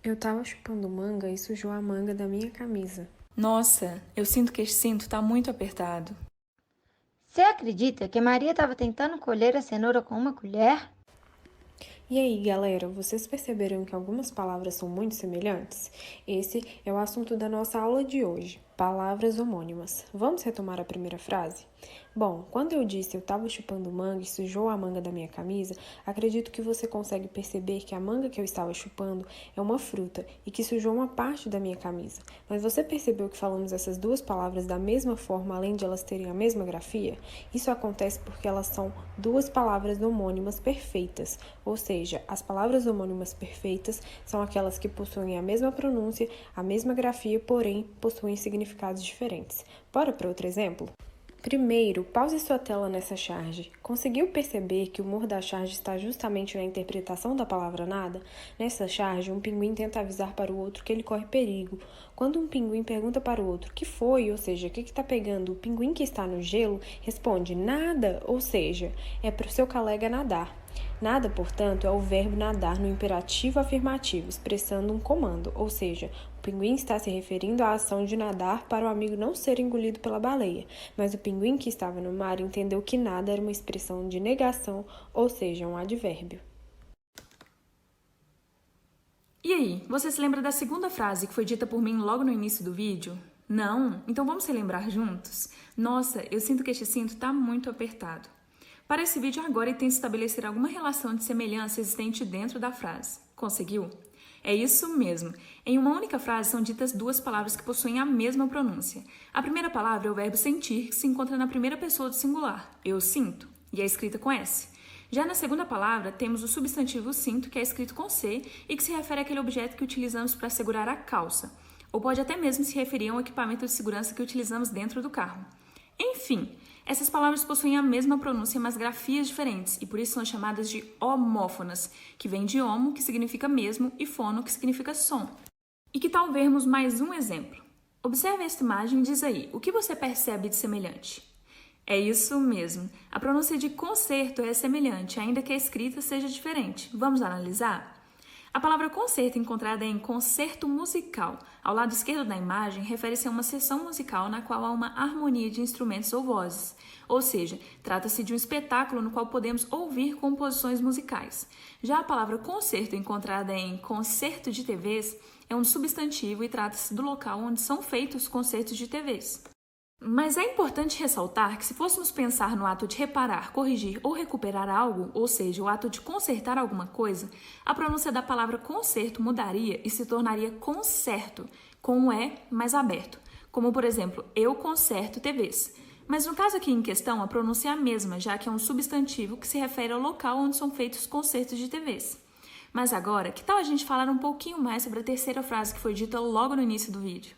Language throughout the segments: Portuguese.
Eu tava chupando manga e sujou a manga da minha camisa. Nossa, eu sinto que esse cinto tá muito apertado. Você acredita que Maria estava tentando colher a cenoura com uma colher? E aí, galera, vocês perceberam que algumas palavras são muito semelhantes? Esse é o assunto da nossa aula de hoje, palavras homônimas. Vamos retomar a primeira frase? Bom, quando eu disse eu estava chupando manga e sujou a manga da minha camisa, acredito que você consegue perceber que a manga que eu estava chupando é uma fruta e que sujou uma parte da minha camisa. Mas você percebeu que falamos essas duas palavras da mesma forma, além de elas terem a mesma grafia? Isso acontece porque elas são duas palavras homônimas perfeitas, ou seja, as palavras homônimas perfeitas são aquelas que possuem a mesma pronúncia, a mesma grafia, porém possuem significados diferentes. Bora para outro exemplo? Primeiro, pause sua tela nessa charge. Conseguiu perceber que o humor da charge está justamente na interpretação da palavra nada? Nessa charge, um pinguim tenta avisar para o outro que ele corre perigo. Quando um pinguim pergunta para o outro o que foi, ou seja, o que está pegando, o pinguim que está no gelo responde nada, ou seja, é para o seu colega nadar. Nada, portanto, é o verbo nadar no imperativo afirmativo, expressando um comando, ou seja, o pinguim está se referindo à ação de nadar para o amigo não ser engolido pela baleia, mas o pinguim que estava no mar entendeu que nada era uma expressão de negação, ou seja, um advérbio. E aí, você se lembra da segunda frase que foi dita por mim logo no início do vídeo? Não? Então vamos relembrar juntos? Nossa, eu sinto que este cinto tá muito apertado. Para esse vídeo agora, eu tento estabelecer alguma relação de semelhança existente dentro da frase. Conseguiu? É isso mesmo. Em uma única frase são ditas duas palavras que possuem a mesma pronúncia. A primeira palavra é o verbo sentir, que se encontra na primeira pessoa do singular, eu sinto, e é escrita com S. Já na segunda palavra, temos o substantivo cinto, que é escrito com C e que se refere àquele objeto que utilizamos para segurar a calça, ou pode até mesmo se referir a um equipamento de segurança que utilizamos dentro do carro. Enfim, essas palavras possuem a mesma pronúncia, mas grafias diferentes, e por isso são chamadas de homófonas, que vem de homo, que significa mesmo, e fono, que significa som. E que tal vermos mais um exemplo? Observe esta imagem e diz aí, o que você percebe de semelhante? É isso mesmo, a pronúncia de concerto é semelhante, ainda que a escrita seja diferente. Vamos analisar? A palavra concerto, encontrada em concerto musical, ao lado esquerdo da imagem, refere-se a uma seção musical na qual há uma harmonia de instrumentos ou vozes, ou seja, trata-se de um espetáculo no qual podemos ouvir composições musicais. Já a palavra concerto, encontrada em concerto de TVs, é um substantivo e trata-se do local onde são feitos concertos de TVs. Mas é importante ressaltar que se fôssemos pensar no ato de reparar, corrigir ou recuperar algo, ou seja, o ato de consertar alguma coisa, a pronúncia da palavra conserto mudaria e se tornaria concerto, com um E mais aberto, como por exemplo, eu conserto TVs. Mas no caso aqui em questão, a pronúncia é a mesma, já que é um substantivo que se refere ao local onde são feitos concertos de TVs. Mas agora, que tal a gente falar um pouquinho mais sobre a terceira frase que foi dita logo no início do vídeo?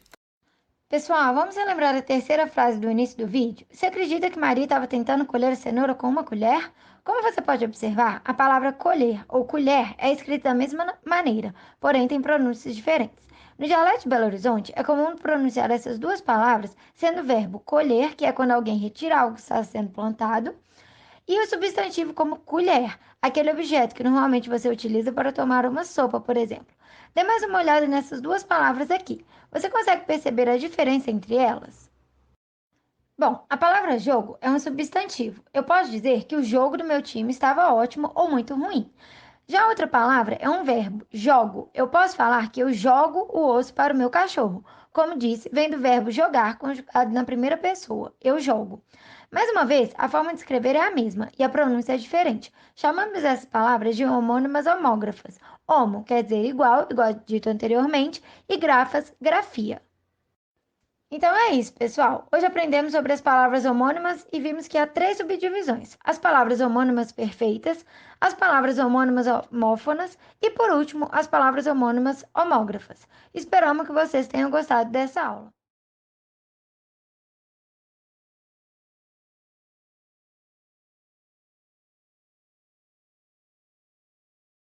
Pessoal, vamos relembrar a terceira frase do início do vídeo? Você acredita que Maria estava tentando colher a cenoura com uma colher? Como você pode observar, a palavra colher ou colher é escrita da mesma maneira, porém tem pronúncias diferentes. No dialeto de Belo Horizonte, é comum pronunciar essas duas palavras sendo o verbo colher, que é quando alguém retira algo que está sendo plantado, e o substantivo como colher, aquele objeto que normalmente você utiliza para tomar uma sopa, por exemplo. Dê mais uma olhada nessas duas palavras aqui. Você consegue perceber a diferença entre elas? Bom, a palavra jogo é um substantivo. Eu posso dizer que o jogo do meu time estava ótimo ou muito ruim. Já a outra palavra é um verbo, jogo. Eu posso falar que eu jogo o osso para o meu cachorro. Como disse, vem do verbo jogar conjugado na primeira pessoa. Eu jogo. Mais uma vez, a forma de escrever é a mesma e a pronúncia é diferente. Chamamos essas palavras de homônimas homógrafas. Homo quer dizer igual dito anteriormente, e grafas, grafia. Então é isso, pessoal. Hoje aprendemos sobre as palavras homônimas e vimos que há três subdivisões: as palavras homônimas perfeitas, as palavras homônimas homófonas e, por último, as palavras homônimas homógrafas. Esperamos que vocês tenham gostado dessa aula.